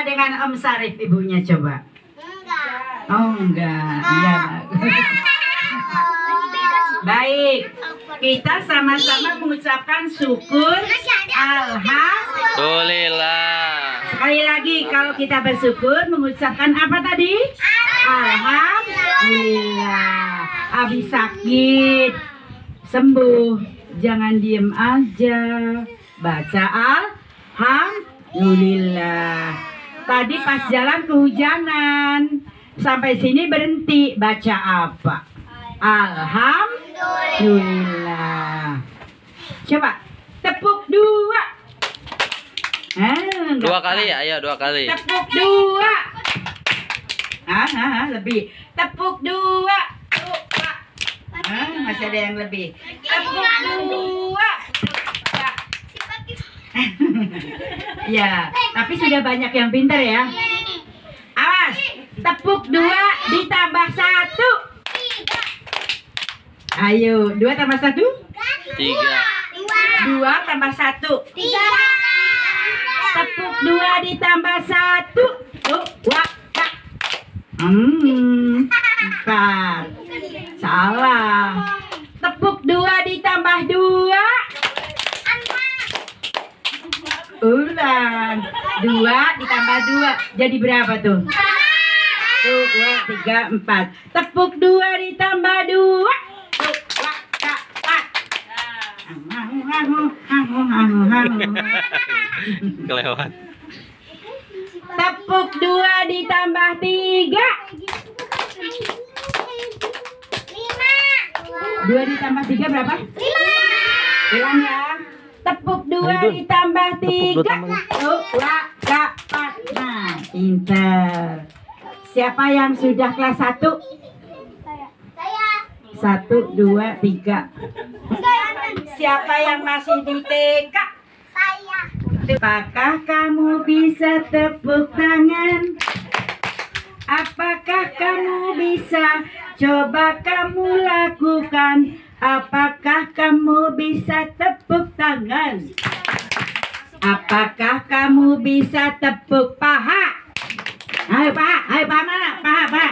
dengan Om Sarif ibunya coba? Enggak. Oh enggak. Iya. Baik. Kita sama-sama mengucapkan syukur. Alhamdulillah. Sekali lagi kalau kita bersyukur mengucapkan apa tadi? Alhamdulillah. Habis sakit sembuh, jangan diem aja. Baca alhamdulillah. Tadi pas jalan kehujanan, sampai sini berhenti, baca apa? Alhamdulillah. Coba tepuk dua. Dua kali ya, ayo 2 kali. Tepuk dua. Lebih. Tepuk dua. Masih ada yang lebih. Tepuk dua. Ya, tapi sudah banyak yang pintar ya. Awas, tepuk 2 ditambah 1. Ayo, 2 tambah 1? 3. 2 tambah 1. 3. Tepuk 2 ditambah 1. 4. Salah. Tepuk 2 ditambah 2. Ulang. 2 ditambah 2. Jadi berapa tuh? 1, 2, 3, 4. Tepuk 2 ditambah 2. Kelewat. Tepuk 2 ditambah 3. 2 ditambah 3 berapa? 5. Ulang ya. Tepuk 2 ditambah 3. 4. Nah, pinter. Siapa yang sudah kelas 1? Saya. 1, 2, 3. Siapa yang masih di TK? Saya. Apakah kamu bisa tepuk tangan? Apakah kamu bisa? Coba kamu lakukan. Apakah kamu bisa tepuk tangan? Apakah kamu bisa tepuk paha? Ayo paha mana? Paha.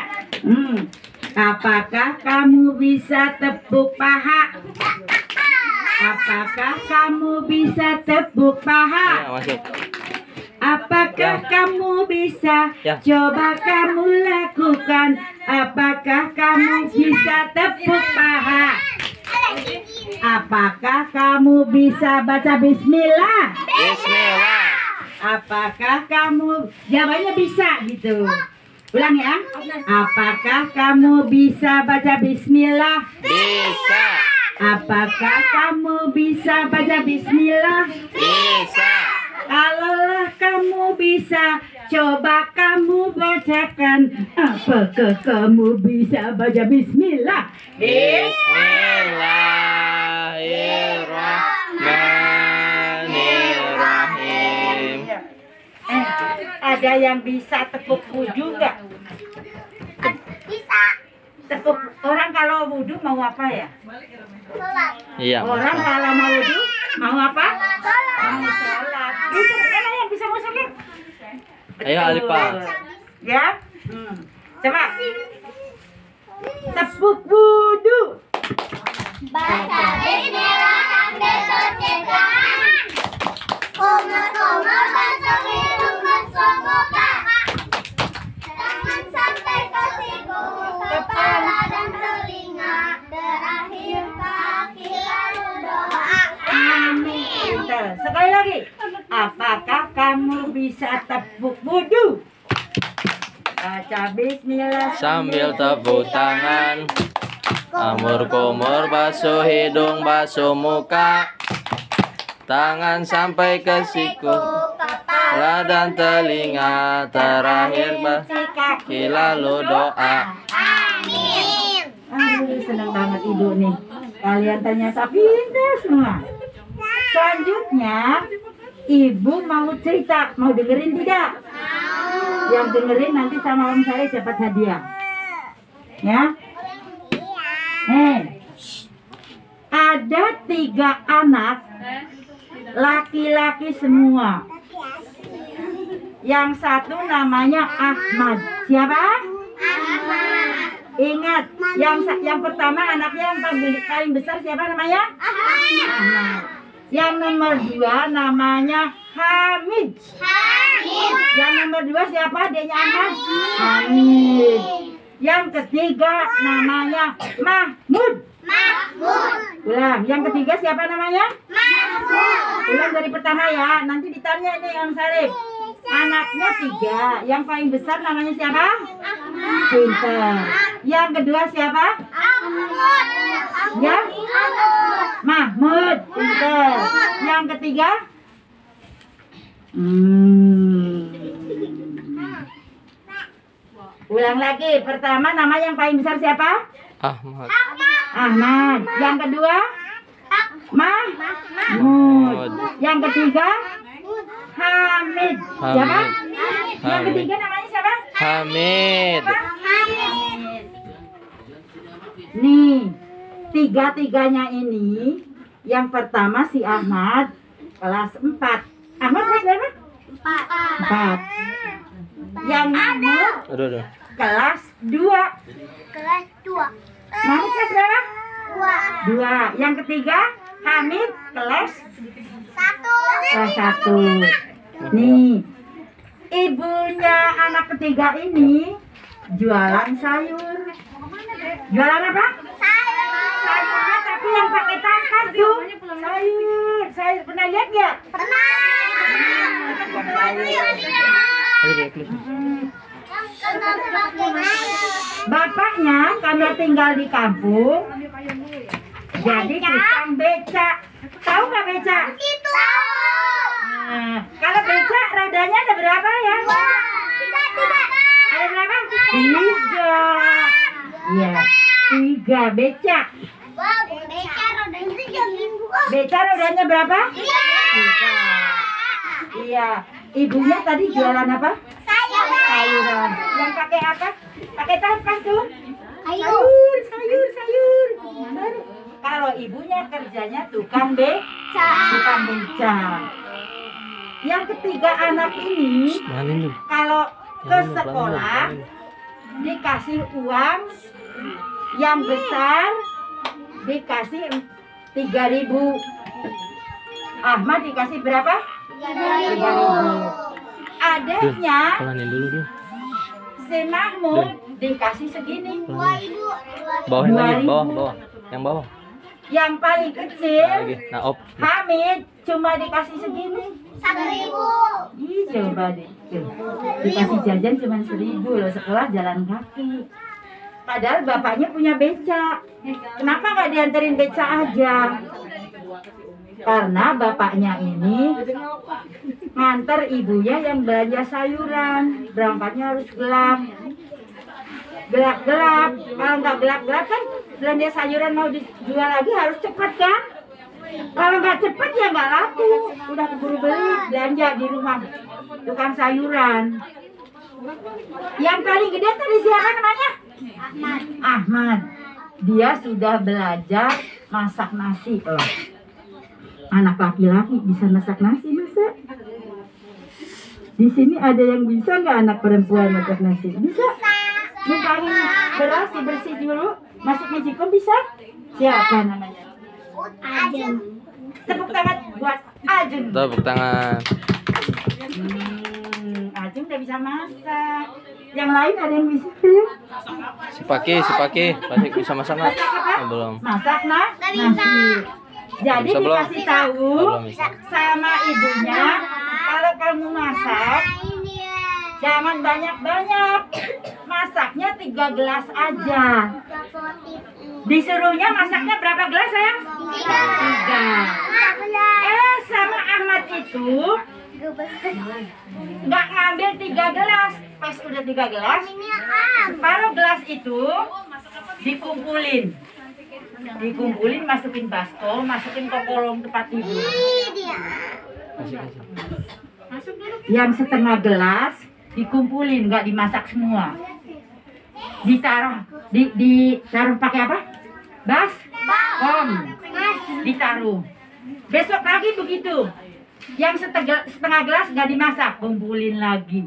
Apakah kamu bisa tepuk paha? Apakah kamu bisa tepuk paha? Ya, masuk. Apakah kamu bisa? Ya. Coba kamu lakukan. Apakah kamu bisa tepuk paha? Apakah kamu bisa baca bismillah? Bismillah. Apakah kamu jawabannya bisa gitu? Ulang ya. Apakah kamu bisa baca bismillah? Bisa. Apakah kamu bisa baca bismillah? Bisa. Kalaulah kamu bisa, coba kamu bacakan. Apakah kamu bisa baca bismillah? Bismillahirrahmanirrahim. Ada yang bisa tepuk wudhu nggak? Bisa. Tepuk orang kalau wudhu mau apa ya? Sholat. Iya. Orang kalau mau wudhu mau apa? Sholat. Mau sholat. Itu mana yang bisa mau sholat? Ayo Alifa. Ya. Coba. Tepuk wudhu. Baca bismillah sambil cuci tangan. Kumur-kumur basuh hidung basuh muka. Tangan sampai ke siku, kepala dan telinga. Terakhir kaki lalu doa. Amin. Pintar. Sekali lagi. Apakah kamu bisa tepuk wudhu? Baca bismillah Sambil tepuk tangan. Kumur-kumur basuh hidung basuh muka. Tangan sampai ke siku, kepala dan telinga. Terakhir kaki lalu doa. Amin. Aduh, senang banget ibu nih. Kalian ternyata pintar semua. Selanjutnya, ibu mau cerita, mau dengerin tidak? Yang dengerin nanti sama Om Sarif dapat hadiah. Ya? Ada 3 anak, laki-laki semua. Yang satu namanya Ahmad. Siapa? Ingat, yang pertama anaknya yang paling besar siapa namanya? Ahmad. Yang nomor 2 namanya Hamid. Yang nomor 2 siapa? Adiknya Ahmad? Hamid. Yang ketiga namanya Mahmud. Ulang. Yang ketiga siapa namanya? Ulang dari pertama ya. Nanti ditanya ini Om Sarif. Anaknya 3. Yang paling besar namanya siapa? Pinter. Yang kedua siapa? Ya? Mahmud. Pinter. Yang ketiga? Ulang lagi. Pertama nama yang paling besar siapa? Ahmad. Ahmad. Yang kedua? Mahmud. Yang ketiga? Hamid. Siapa? Yang ketiga namanya siapa? Hamid. Nih, tiga-tiganya ini, yang pertama si Ahmad kelas 4. Ahmad kelas berapa? 4. Yang Mahmud Aduh. kelas 2. Mahmud kelas berapa? 2. Yang ketiga Hamid kelas 1. Nih, ibunya anak ketiga ini jualan sayur. Jualan apa? Sayurnya tapi yang pakai tangkai tuh. Sayur. Pernah lihat nggak? Bapaknya karena tinggal di kampung, jadi tukang becak. Tahu nggak becak? Nah, kalau becak rodanya ada berapa ya? 3. Ada berapa? 3. Iya, 3 becak. Becak rodanya berapa? 3. Iya, ibunya tadi jualan apa? Sayuran. Yang pakai apa? Pakai tangkai tuh? Sayur. Kalau ibunya kerjanya tukang becak. Yang ketiga anak ini kalau ke sekolah dikasih uang yang besar, dikasih 3.000. Ahmad dikasih berapa? 3.000. Adiknya si Mahmud dikasih segini. Bawahin lagi, bawah. Yang bawah. Yang paling kecil Hamid cuma dikasih segini. 1.000. Ih, coba deh. Dikasih jajan cuma 1.000 loh, sekolah jalan kaki. Padahal bapaknya punya becak. Kenapa nggak dianterin becak aja? Karena bapaknya ini nganter ibunya yang belanja sayuran. Berangkatnya harus gelap. Kalau nggak gelap kan belanja sayuran mau dijual lagi harus cepat kan? Kalau nggak cepat ya nggak laku. Udah keburu beli belanja di rumah tukang sayuran. Yang paling gede tadi siapa namanya? Ahmad. Dia sudah belajar masak nasi. Anak laki-laki bisa masak nasi, masa? Di sini ada yang bisa nggak anak perempuan masak nasi? Bisa. Numpangin beras bersih dulu, masuk magicom bisa? Siapa namanya? Ajeng. Tepuk tangan buat Ajeng. Tepuk tangan. Ajeng udah bisa masak. Yang lain ada yang bisa belum? Si Paki bisa masak nggak? Oh, belum. Masak nasi. Jadi Bisa belum? dikasih tahu Belum bisa. sama ibunya, kalau kamu masak jangan banyak-banyak, masaknya 3 gelas aja. Disuruhnya masaknya berapa gelas sayang? 3. Sama Ahmad itu nggak ngambil 3 gelas. Pas udah 3 gelas, separuh gelas itu dikumpulin, masukin baskom, masukin ke kolong tempat tidur. Yang setengah gelas dikumpulin, nggak dimasak semua, ditaruh ditaruh pakai apa? Baskom, ditaruh. Besok lagi begitu, Yang setengah gelas nggak dimasak, kumpulin lagi.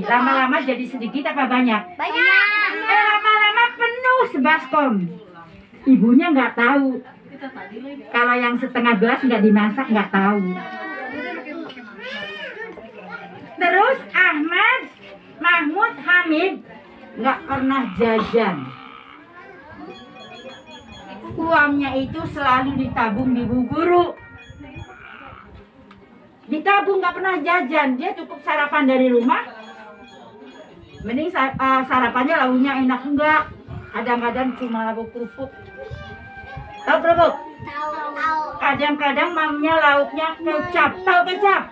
Lama-lama jadi sedikit apa banyak? Banyak. Lama-lama penuh sebaskom. Ibunya nggak tahu. Kalau yang setengah gelas nggak dimasak, nggak tahu. Terus Ahmad, Mahmud, Hamid nggak pernah jajan. Uangnya itu selalu ditabung di Bu Guru. Ditabung, nggak pernah jajan. Dia cukup sarapan dari rumah. Mending sarapannya lauknya enak enggak. Kadang-kadang cuma lauk kerupuk. Tahu kerupuk? Tahu. Kadang-kadang mamnya lauknya kecap. Tahu kecap?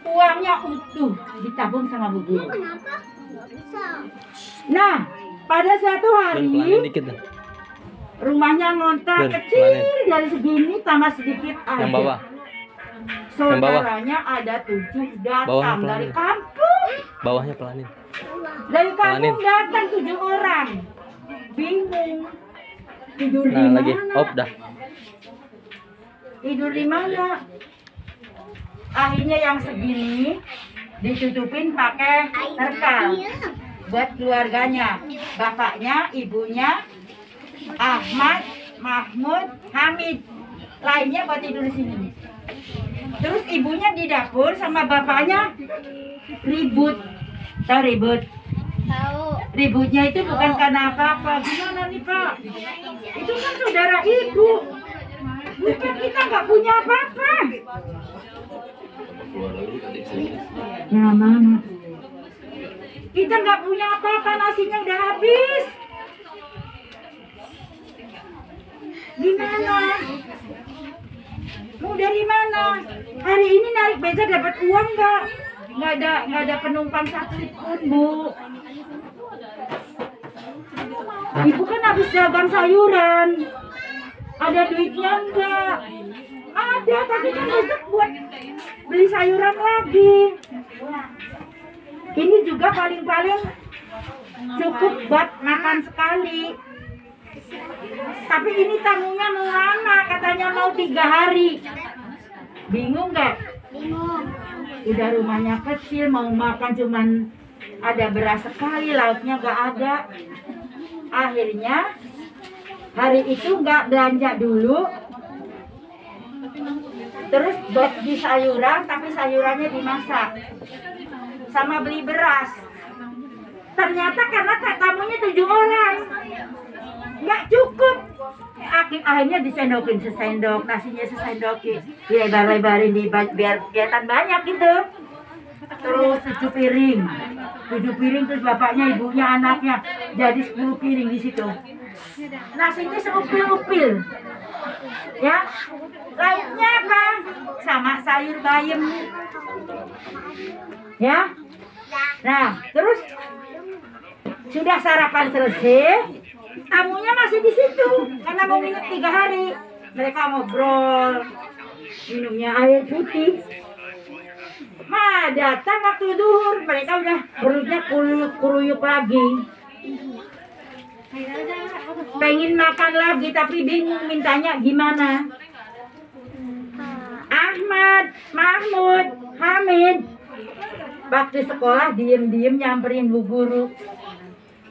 Uangnya utuh ditabung sama Bu Guru. Kenapa? Bisa. Nah, pada suatu Pelanin hari dikit dah. rumahnya ngontrak Ben, kecil pelanin. dari segini tambah sedikit aja. Yang bawah. Saudaranya ada 7 datang Bawahnya dari pelanin. kampung. Bawahnya pelanin. Dari kampung Pelanin. datang 7 orang. Bingung. Tidur di Nah, mana? lagi. Op dah. Tidur di mana? Akhirnya yang segini ditutupin pakai terkal buat keluarganya. Bapaknya, ibunya, Ahmad, Mahmud, Hamid. Lainnya buat tidur di sini. Terus ibunya di dapur sama bapaknya ribut. Tahu ribut? Tahu. Ributnya itu bukan karena apa-apa. Gimana nih Pak? Itu kan saudara ibu. Bukan, kita nggak punya apa-apa. Ya mana? Kita nggak punya apa-apa, nasinya udah habis. Gimana? Mau dari mana? Hari ini narik beca dapat uang nggak? Nggak ada penumpang satu pun, Bu. Ibu kan habis dagang sayuran. Ada duitnya enggak? Ada, tapi kan besok buat beli sayuran lagi. Ini juga paling-paling cukup buat makan sekali. Tapi ini tamunya mau lama, katanya mau 3 hari. Bingung nggak? Bingung. Udah rumahnya kecil, mau makan cuman ada beras sekali, lauknya nggak ada. Akhirnya hari itu nggak belanja dulu, terus buat di sayuran, tapi sayurannya dimasak sama beli beras. Ternyata karena tamunya 7 orang nggak cukup. Akhirnya disendokin sesendok, nasinya sesendokin, dilebar-lebarin biar kelihatan banyak gitu. Terus 7 piring, terus bapaknya, ibunya, anaknya, jadi 10 piring di situ. Nasinya seupil-upil, ya. Lauknya apa? Sama sayur bayam, ya. Nah, terus sudah sarapan selesai, tamunya masih di situ karena mau minum 3 hari. Mereka ngobrol, minumnya air putih. Nah, datang waktu duhur, mereka udah perutnya kuruyuk lagi. Pengen makan lagi tapi bingung mintanya gimana. Ahmad, Mahmud, Hamid waktu sekolah diem-diem nyamperin Bu Guru.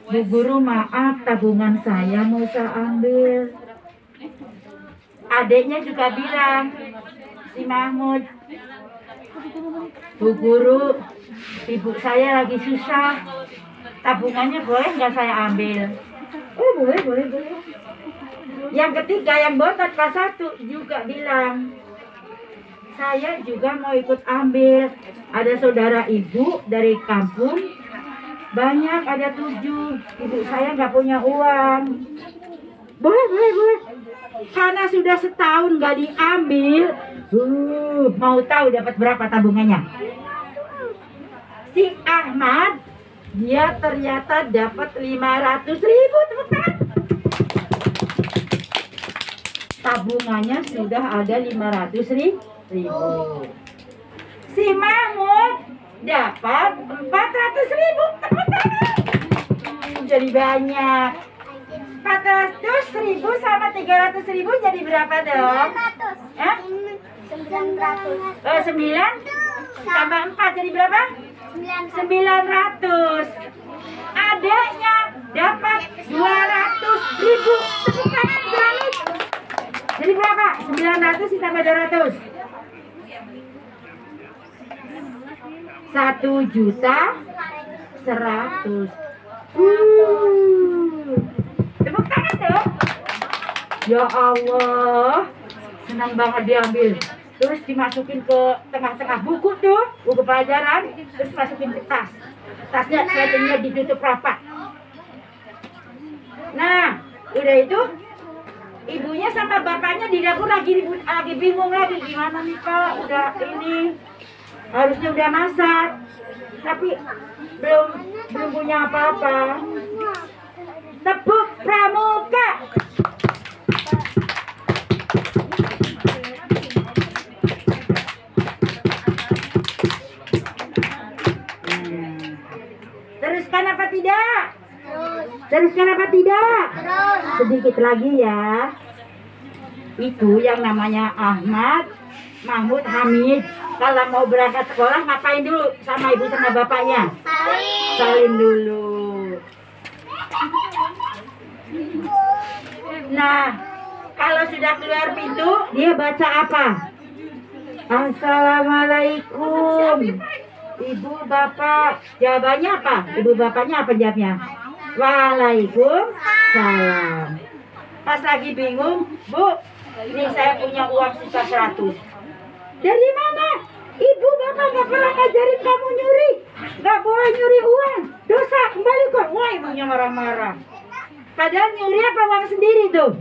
Bu Guru, maaf, tabungan saya mau saya ambil. Adiknya juga bilang, si Mahmud, Bu Guru, ibu saya lagi susah, tabungannya boleh nggak saya ambil? Oh boleh. Yang ketiga, yang botak kelas 1 juga bilang, saya juga mau ikut ambil. Ada saudara ibu dari kampung, banyak, ada 7. Ibu saya nggak punya uang. Boleh. Karena sudah setahun nggak diambil, mau tahu dapat berapa tabungannya? Si Ahmad, dia ternyata dapat 500.000, tepuk tangan. Tabungannya sudah ada 500.000. Si Mahmud dapat 400.000, tepuk tangan. Jadi banyak. 400.000 sama 300.000 jadi berapa dong? 900. Hah? 900. 9 tambah 4 jadi berapa? 900. Adiknya dapat 200.000. Tepuk tangan selalu. Jadi berapa? 900 ditambah 200. 1.100.000. Tepuk tangan dong. Ya Allah, senang banget diambil. Terus dimasukin ke tengah-tengah buku tuh, buku pelajaran, terus masukin ke tas. Tasnya settingnya ditutup rapat. Nah, udah itu ibunya sama bapaknya di dapur lagi bingung lagi gimana nih Pak, udah ini harusnya udah masak, tapi belum punya apa-apa. Tepuk pramuka. Teruskan apa tidak? Teruskan apa tidak? Sedikit lagi ya. Itu yang namanya Ahmad, Mahmud, Hamid. Kalau mau berangkat sekolah ngapain dulu sama ibu sama bapaknya? Salim dulu. Nah, kalau sudah keluar pintu, dia baca apa? Assalamualaikum. Ibu bapak, jawabannya apa? Ibu bapaknya apa jawabnya? Waalaikumsalam. Pas lagi bingung, Bu, ini saya punya uang sisa 100. Dari mana? Ibu bapak nggak pernah ngajarin kamu nyuri. Nggak boleh nyuri uang. Dosa, kembalikan. Wah, ibunya marah-marah. Padahal nyuri apa uang sendiri tuh?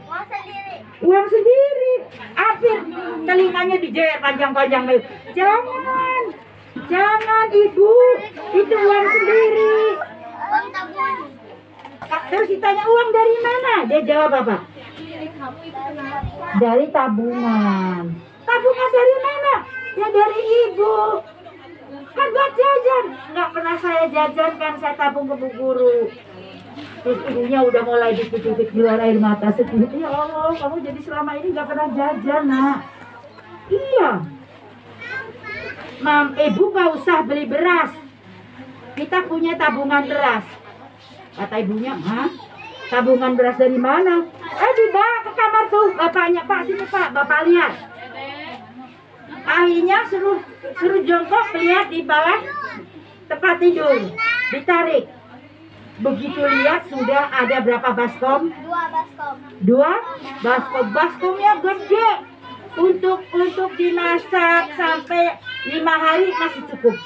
Uang sendiri. Apir telinganya dijejer panjang-panjang. Jangan ibu, itu uang sendiri. Terus ditanya uang dari mana? Dia jawab apa? Dari tabungan. Tabungan dari mana? Ya dari ibu. Kan buat jajan. Nggak pernah saya jajan, kan saya tabung ke Bu Guru. Terus ibunya udah mulai dikit-dikit keluar air mata sedikit. Ya Allah, kamu jadi selama ini nggak pernah jajan, Nak. Iya. Ibu nggak usah beli beras. Kita punya tabungan beras. Kata ibunya, hah? Tabungan beras dari mana? Dibawa ke kamar tuh bapaknya. Pak, sini Pak, Bapak lihat. Akhirnya suruh jongkok lihat di bawah tempat tidur. Ditarik. Begitu lihat sudah ada berapa baskom? 2 baskom. Baskomnya gede. Untuk dimasak sampai 5 hari masih cukup.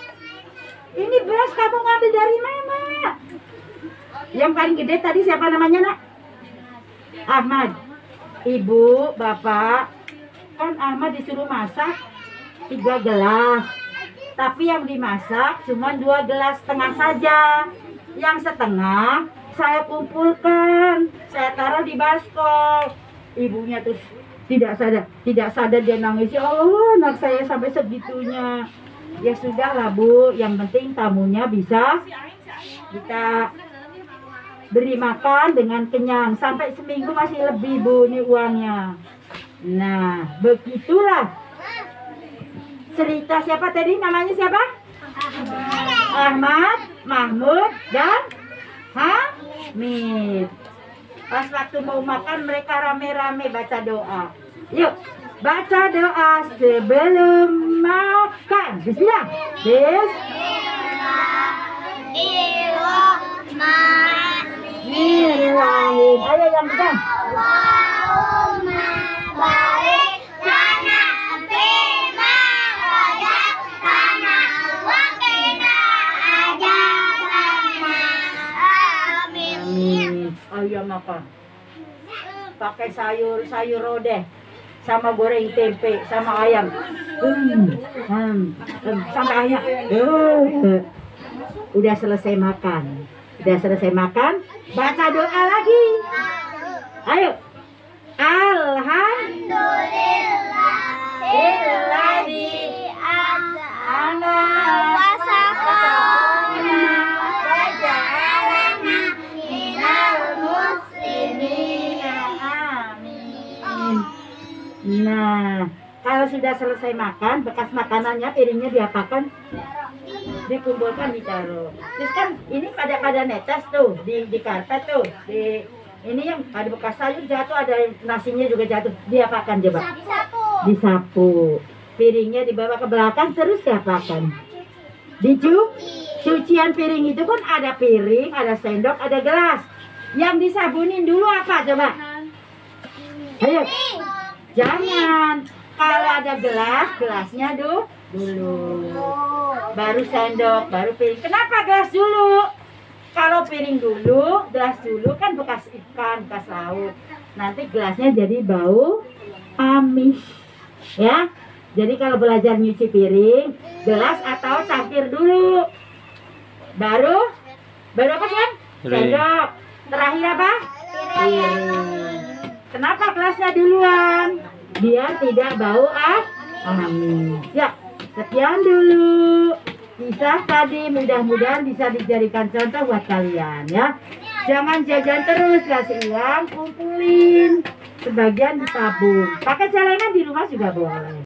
Ini beras kamu ngambil dari mana? Yang paling gede tadi siapa namanya, Nak? Ahmad. Ibu, Bapak, kan Ahmad disuruh masak 3 gelas. Tapi yang dimasak cuma 2 gelas setengah saja. Yang setengah saya kumpulkan, saya taruh di baskom. Ibunya terus tidak sadar dia nangis. Ya Allah, anak saya sampai segitunya. Ya sudahlah Bu, yang penting tamunya bisa kita beri makan dengan kenyang. Sampai seminggu masih lebih Bu, ini uangnya. Nah, begitulah cerita. Siapa tadi namanya siapa? Ahmad, Mahmud, dan Hamid. Pas waktu mau makan mereka rame-rame baca doa. Yuk, baca doa sebelum makan. Bismillah. Bismillahirrahmanirrahim. Ayo yang pegang. Allahumma barik lana fima razaqtana wa qina adzabannar. Amin. Ayo makan. Pakai sayur rodeh, sama goreng tempe, sama ayam. Sama ayam. Udah selesai makan. Baca doa lagi. Ayo. Alhamdulillahilladzi an'ama wa saqana wa ja'alana minal muslimin. Amin. Nah, kalau sudah sudah selesai makan, bekas makanannya piringnya diapakan? Dikumpulkan, ditaruh. Terus kan ini pada netes tuh di karpet tuh. Ini yang ada bekas sayur jatuh, ada nasinya juga jatuh. Diapakan coba? Disapu. Disapu. Piringnya dibawa ke belakang, terus diapakan? Cucian piring itu kan ada piring, ada sendok, ada gelas. Yang disabunin dulu apa coba? Ayo. Jangan. Kalau ada gelas, gelasnya dulu. Baru sendok, baru piring. Kenapa gelas dulu? Kalau piring dulu, gelas dulu kan bekas ikan, bekas lauk. Nanti gelasnya jadi bau amis. Ya. Jadi kalau belajar nyuci piring, gelas atau cangkir dulu. Baru apa kan? Sendok. Terakhir apa? Piring. Kenapa gelasnya duluan? Biar tidak bau amis. Ya, sekian dulu. Kisah tadi mudah-mudahan bisa dijadikan contoh buat kalian ya. Jangan jajan terus, kasih uang, kumpulin. Sebagian ditabung. Pakai celengan di rumah juga boleh.